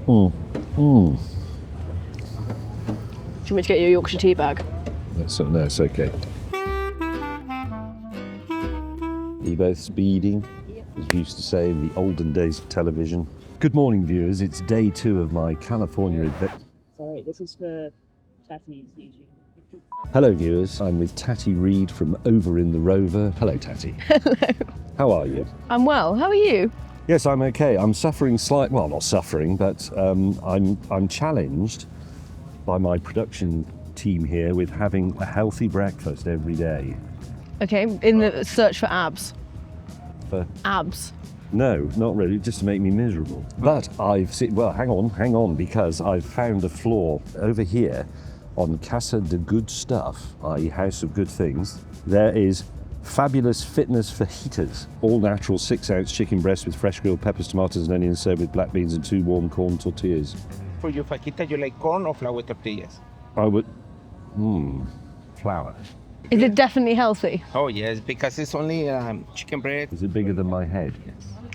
Mm. Mm. Do you want me to get you a Yorkshire tea bag? No, it's okay. Are you both speeding, as we used to say in the olden days of television? Good morning, viewers. It's day 2 of my California adventure. Sorry, this is for Tatty's usually. Hello, viewers. I'm with Tatty Reid from Over in the Rover. Hello, Tatty. Hello. How are you? I'm well. How are you? Yes, I'm okay. I'm suffering well, not suffering, but I'm challenged by my production team here with having a healthy breakfast every day. Okay, in the search for abs. For Abs. No, not really, just to make me miserable. But hang on, because I've found a flaw over here on Casa de Good Stuff, i.e. House of Good Things. There is fabulous fitness fajitas, all natural 6-ounce chicken breast with fresh grilled peppers, tomatoes and onions served with black beans and 2 warm corn tortillas. For your fajita, you like corn or flour tortillas? I would, flour. Is it definitely healthy? Oh yes, because it's only chicken breast. Is it bigger than my head?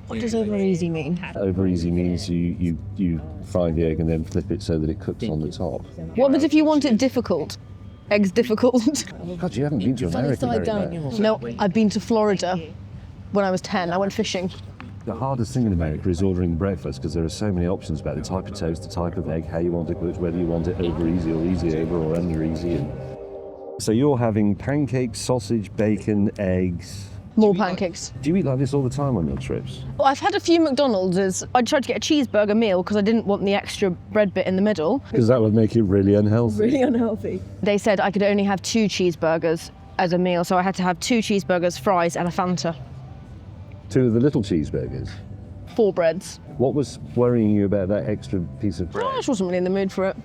What does over easy mean? Over easy means you fry the egg and then flip it so that it cooks on the top. What happens if you want it difficult? Eggs difficult? God, you haven't been to America very much. No, I've been to Florida when I was 10. I went fishing. The hardest thing in America is ordering breakfast because there are so many options about the type of toast, the type of egg, how you want it cooked, whether you want it over easy or easy over or under easy. So you're having pancakes, sausage, bacon, eggs. More pancakes. Do you eat like this all the time on your trips? Well, I've had a few McDonald's. I tried to get a cheeseburger meal because I didn't want the extra bread bit in the middle. Because that would make it really unhealthy. Really unhealthy. They said I could only have 2 cheeseburgers as a meal, so I had to have 2 cheeseburgers, fries and a Fanta. 2 of the little cheeseburgers. 4 breads. What was worrying you about that extra piece of bread? I just wasn't really in the mood for it.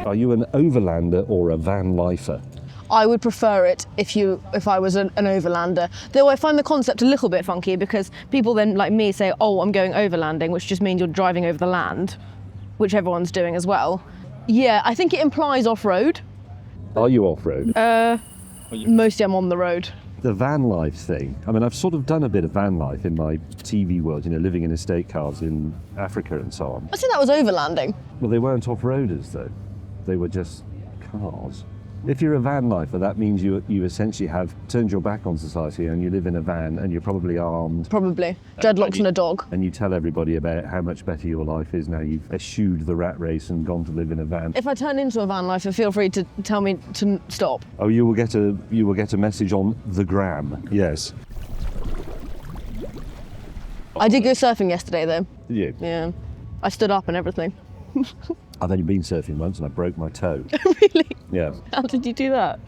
Are you an overlander or a van lifer? I would prefer it if I was an overlander. Though I find the concept a little bit funky because people then, like me, say, oh, I'm going overlanding, which just means you're driving over the land, which everyone's doing as well. Yeah, I think it implies off-road. Are you off-road? Mostly I'm on the road. The van life thing. I mean, I've sort of done a bit of van life in my TV world, living in estate cars in Africa and so on. I think that was overlanding. Well, they weren't off-roaders, though. They were just cars. If you're a van lifer, that means you essentially have turned your back on society and you live in a van and you're probably armed. Probably. Dreadlocks and a dog. And you tell everybody about how much better your life is now you've eschewed the rat race and gone to live in a van. If I turn into a van lifer, feel free to tell me to stop. Oh, you will get a message on the gram. Yes. I did go surfing yesterday, though. Did you? Yeah. I stood up and everything. I've only been surfing once and I broke my toe. Really? Yeah. How did you do that?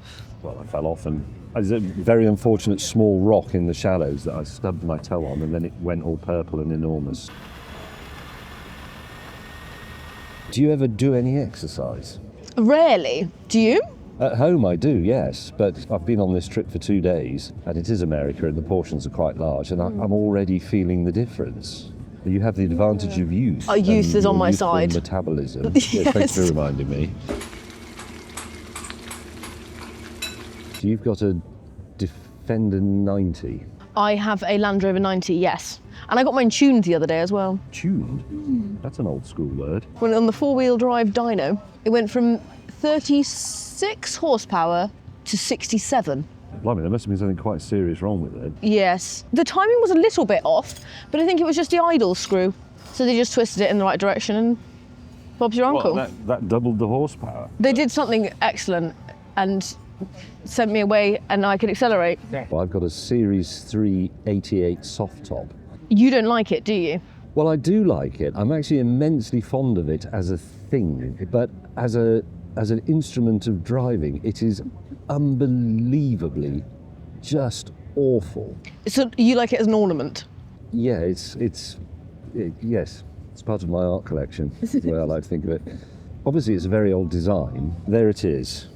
Well, I fell off and there's a very unfortunate small rock in the shallows that I stubbed my toe on and then it went all purple and enormous. Do you ever do any exercise? Rarely. Do you? At home I do, yes, but I've been on this trip for 2 days and it is America and the portions are quite large and I'm already feeling the difference. You have the advantage of youth. Our youth is on my youthful side. Metabolism. Yes. Yeah, thanks for reminding me. So you've got a Defender 90. I have a Land Rover 90, yes. And I got mine tuned the other day as well. Tuned? That's an old school word. When on the 4-wheel drive dyno, it went from 36 horsepower to 67. Blimey, there must have been something quite serious wrong with it. Yes. The timing was a little bit off, but I think it was just the idle screw. So they just twisted it in the right direction and Bob's your uncle. Well, that doubled the horsepower. They did something excellent and sent me away and I could accelerate. Well, I've got a Series 3 88 soft top. You don't like it, do you? Well, I do like it. I'm actually immensely fond of it as a thing, but as an instrument of driving, it is unbelievably just awful. So you like it as an ornament? Yeah, yes, it's part of my art collection. That's the way I like to think of it. Obviously, it's a very old design. There it is.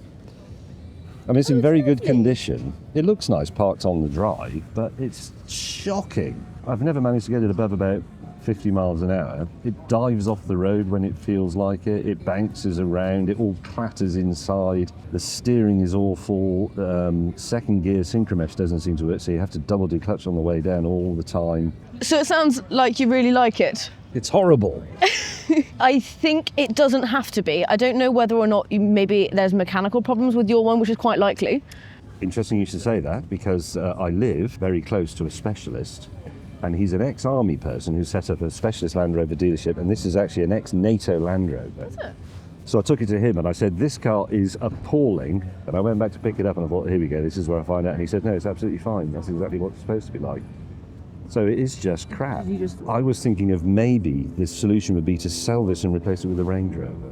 I mean, it's in very good condition. It looks nice parked on the drive, but it's shocking. I've never managed to get it above about 50 miles an hour, it dives off the road when it feels like it. It bounces around, it all clatters inside. The steering is awful. Second gear synchromesh doesn't seem to work, so you have to double declutch on the way down all the time. So it sounds like you really like it. It's horrible. I think it doesn't have to be. I don't know whether or not maybe there's mechanical problems with your one, which is quite likely. Interesting you should say that, because I live very close to a specialist, and he's an ex-army person who set up a specialist Land Rover dealership, and this is actually an ex-NATO Land Rover. Is it? So I took it to him and I said, this car is appalling. And I went back to pick it up and I thought, here we go, this is where I find out. And he said, no, it's absolutely fine. That's exactly what it's supposed to be like. So it is just crap. I was thinking of maybe this solution would be to sell this and replace it with a Range Rover.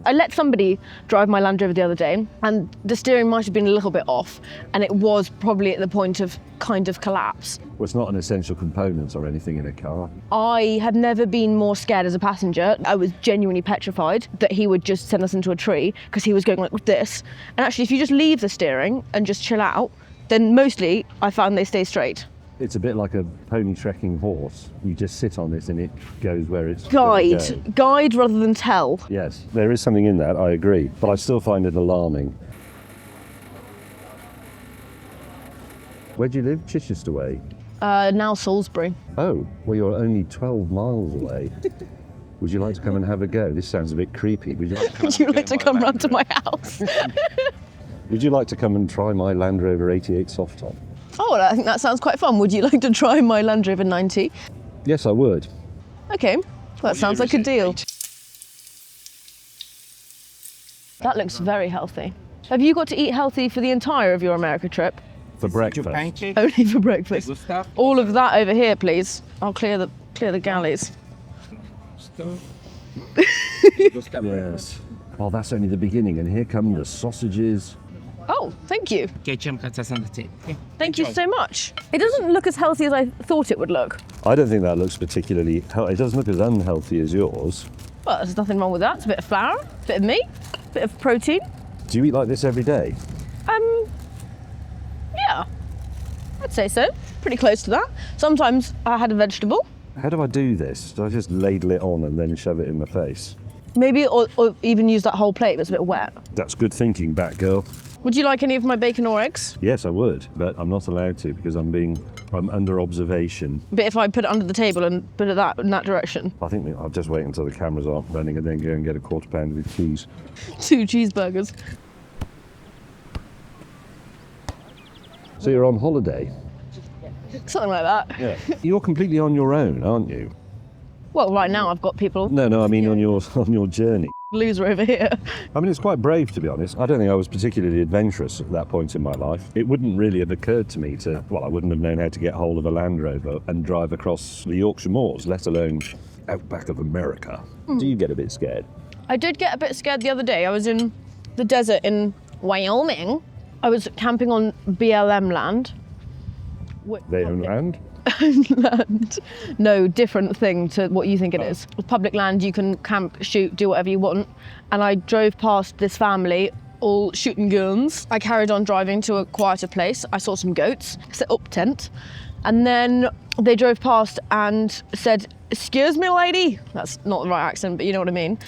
I let somebody drive my Land Rover the other day, and the steering might have been a little bit off, and it was probably at the point of kind of collapse. Well, it's not an essential component or anything in a car. I have never been more scared as a passenger. I was genuinely petrified that he would just send us into a tree because he was going like this. And actually, if you just leave the steering and just chill out, then mostly I found they stay straight. It's a bit like a pony trekking horse. You just sit on it and it goes where it's gonna go. Guide rather than tell. Yes, there is something in that, I agree. But I still find it alarming. Where do you live? Chichester way? Now Salisbury. Oh, well, you're only 12 miles away. Would you like to come and have a go? This sounds a bit creepy. Would you like to Would you like to come round to my house? Would you like to come and try my Land Rover 88 soft top? Oh, well, I think that sounds quite fun. Would you like to try my Land Rover 90? Yes, I would. Okay, that sounds like a deal. That looks very healthy. Have you got to eat healthy for the entire of your America trip? For breakfast. Pancake. Only for breakfast. Good stuff. All of that over here, please. I'll clear the galleys. Yes. Well, that's only the beginning, and here come the sausages. Oh, thank you. Ketchup, cuts on the tip. Thank you so much. It doesn't look as healthy as I thought it would look. I don't think that looks particularly healthy. It doesn't look as unhealthy as yours. Well, there's nothing wrong with that. It's a bit of flour, a bit of meat, a bit of protein. Do you eat like this every day? Yeah, I'd say so. Pretty close to that. Sometimes I had a vegetable. How do I do this? Do I just ladle it on and then shove it in my face? Maybe, or even use that whole plate that's a bit wet. That's good thinking, Batgirl. Would you like any of my bacon or eggs? Yes, I would, but I'm not allowed to because I'm under observation. But if I put it under the table and put it in that direction? I think I'll just wait until the cameras aren't running and then go and get a quarter pound with cheese. 2 cheeseburgers. So you're on holiday? Something like that. Yeah. You're completely on your own, aren't you? Well, right now I've got people. No, I mean on your journey. Loser over here. I mean, it's quite brave, to be honest. I don't think I was particularly adventurous at that point in my life. It wouldn't really have occurred to me I wouldn't have known how to get hold of a Land Rover and drive across the Yorkshire Moors, let alone outback of America. Do you get a bit scared? I did get a bit scared the other day. I was in the desert in Wyoming. I was camping on BLM land. They own land? Land. No, different thing to what you think it is. With public land, you can camp, shoot, do whatever you want. And I drove past this family, all shooting guns. I carried on driving to a quieter place. I saw some goats, set up tent. And then they drove past and said, "Excuse me, lady." That's not the right accent, but you know what I mean.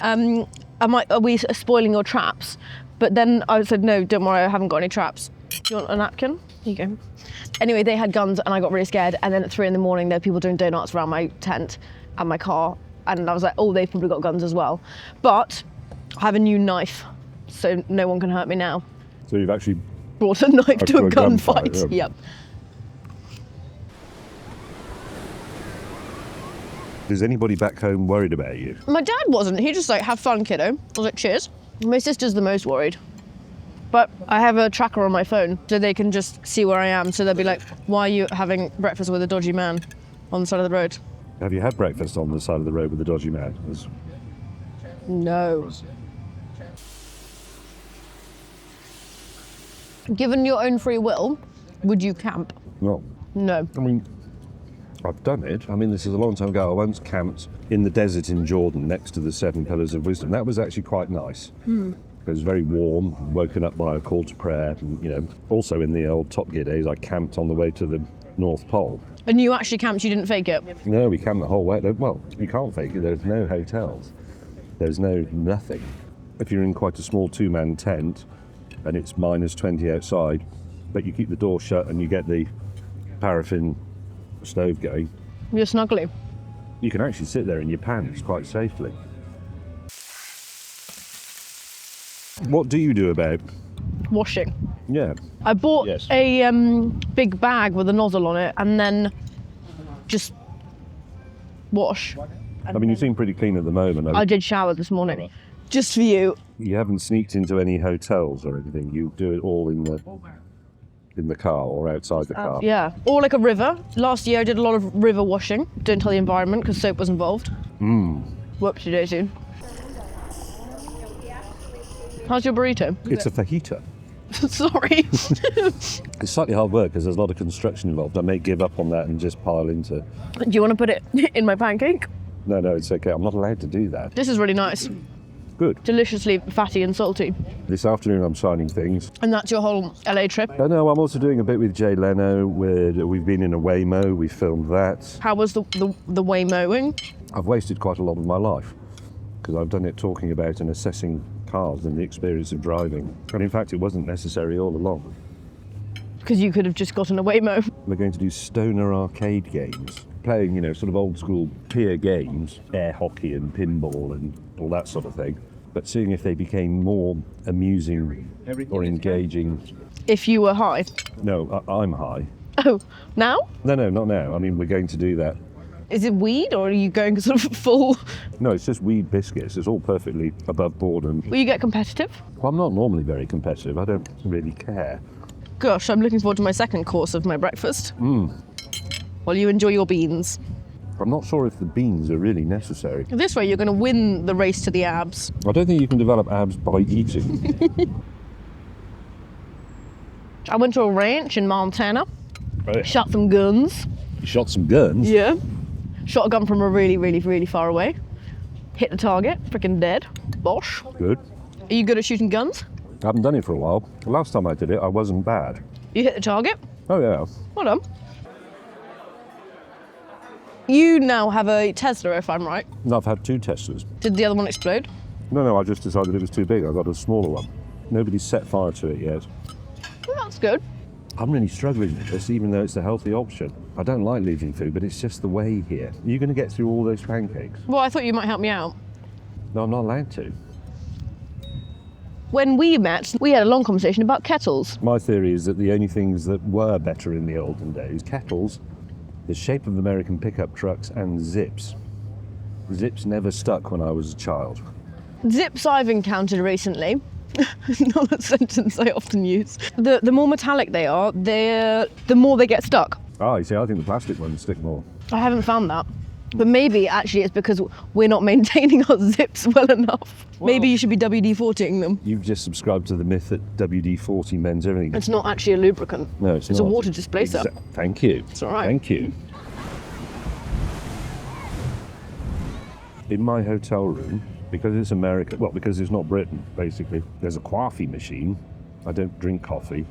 Are we spoiling your traps? But then I said, "No, don't worry, I haven't got any traps. Do you want a napkin?" Here you go. Anyway, they had guns and I got really scared. And then at 3 a.m, there were people doing donuts around my tent and my car. And I was like, oh, they've probably got guns as well. But I have a new knife, so no one can hurt me now. So you've actually brought a knife to a gunfight. Yeah. Yep. Is anybody back home worried about you? My dad wasn't. He just have fun, kiddo. I was like, cheers. My sister's the most worried. But I have a tracker on my phone, so they can just see where I am. So they'll be like, why are you having breakfast with a dodgy man on the side of the road? Have you had breakfast on the side of the road with a dodgy man? No. Given your own free will, would you camp? No. No. I mean, I've done it. I mean, this is a long time ago. I once camped in the desert in Jordan next to the 7 Pillars of Wisdom. That was actually quite nice. It was very warm, woken up by a call to prayer. And, you know, also in the old Top Gear days, I camped on the way to the North Pole. And you actually camped, you didn't fake it? No, we camped the whole way. Well, you can't fake it. There's no hotels. There's no nothing. If you're in quite a small two-man tent and it's -20 outside, but you keep the door shut and you get the paraffin stove going, You're snuggly. you can actually sit there in your pants quite safely. What do you do about? Washing. Yeah. I bought Yes. a big bag with a nozzle on it and then just wash. I mean, you seem pretty clean at the moment. I did shower this morning. Just for you. You haven't sneaked into any hotels or anything. You do it all in the car or outside the car. Yeah. Or like a river. Last year I did a lot of river washing. Don't tell the environment because soap was involved. Whoopsie-daisy. How's your burrito? It's a fajita. Sorry. It's slightly hard work because there's a lot of construction involved. I may give up on that and just pile into... Do you want to put it in my pancake? No, it's okay. I'm not allowed to do that. This is really nice. Good. Deliciously fatty and salty. This afternoon I'm signing things. And that's your whole LA trip. Oh no, I'm also doing a bit with Jay Leno. We've been in a Waymo. We filmed that. How was the Waymoing? I've wasted quite a lot of my life because I've done it talking about and assessing cars and the experience of driving. And in fact, it wasn't necessary all along. Because you could have just gotten a Waymo. We're going to do stoner arcade games, playing, you know, sort of old school peer games, air hockey and pinball and all that sort of thing, but seeing if they became more amusing or engaging. If you were high. No, I'm high. Oh, now? No, not now. I mean, we're going to do that. Is it weed or are you going sort of full? No, it's just weed biscuits. It's all perfectly above board. And Will you get competitive? well, I'm not normally very competitive. I don't really care. Gosh, I'm looking forward to my second course of my breakfast. While you enjoy your beans. I'm not sure if the beans are really necessary. This way you're going to win the race to the abs. I don't think you can develop abs by eating. I went to a ranch in Montana, Right. shot some guns. You shot some guns? Yeah. Shot a gun from a really, really, really far away. Hit the target, freaking dead. Bosh. Good. Are you good at shooting guns? I haven't done it for a while. The last time I did it, I wasn't bad. You hit the target? Oh, yeah. Well done. You now have a Tesla, if I'm right. No, I've had 2 Teslas. Did the other one explode? No, I just decided it was too big. I got a smaller one. Nobody's set fire to it yet. Well, that's good. I'm really struggling with this, even though it's a healthy option. I don't like leaving food, but it's just the way here. Are you going to get through all those pancakes? Well, I thought you might help me out. No, I'm not allowed to. When we met, we had a long conversation about Kettles. My theory is that the only things that were better in the olden days, Kettles, the shape of American pickup trucks, and zips. Zips never stuck when I was a child. Zips I've encountered recently, not a sentence I often use, the more metallic they are, the more they get stuck. Ah, you see, I think the plastic ones stick more. I haven't found that. But maybe actually it's because we're not maintaining our zips well enough. Maybe you should be WD-40ing them. You've just subscribed to the myth that WD-40 mends everything. It's not actually a lubricant. No, it's not. It's a water displacer. Thank you. It's all right. Thank you. In my hotel room, because it's America, well, because it's not Britain, basically, there's a coffee machine. I don't drink coffee.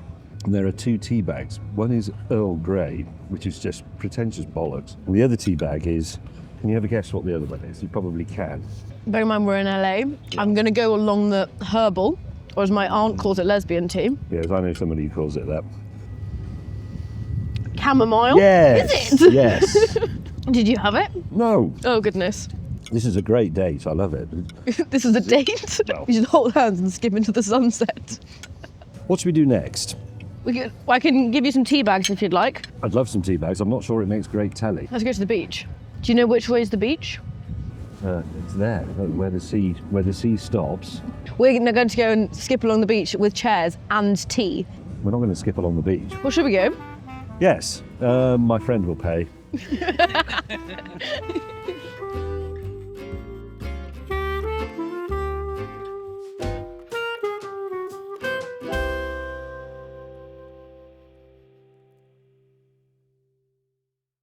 And there are 2 tea bags. One is Earl Grey, which is just pretentious bollocks. And the other tea bag is, can you ever guess what the other one is? You probably can. Bear in mind we're in LA. I'm going to go along the herbal, or as my aunt calls it, lesbian tea. Yes, I know somebody who calls it that. Chamomile? Yes. Is it? Yes. Did you have it? No. Oh, goodness. This is a great date. I love it. This is a date? Well. We should hold hands and skip into the sunset. What should we do next? I can give you some tea bags if you'd like. I'd love some tea bags. I'm not sure it makes great telly. Let's go to the beach. Do you know which way is the beach? It's there, where the sea stops. We're going to go and skip along the beach with chairs and tea. We're not going to skip along the beach. Well, should we go? Yes, my friend will pay.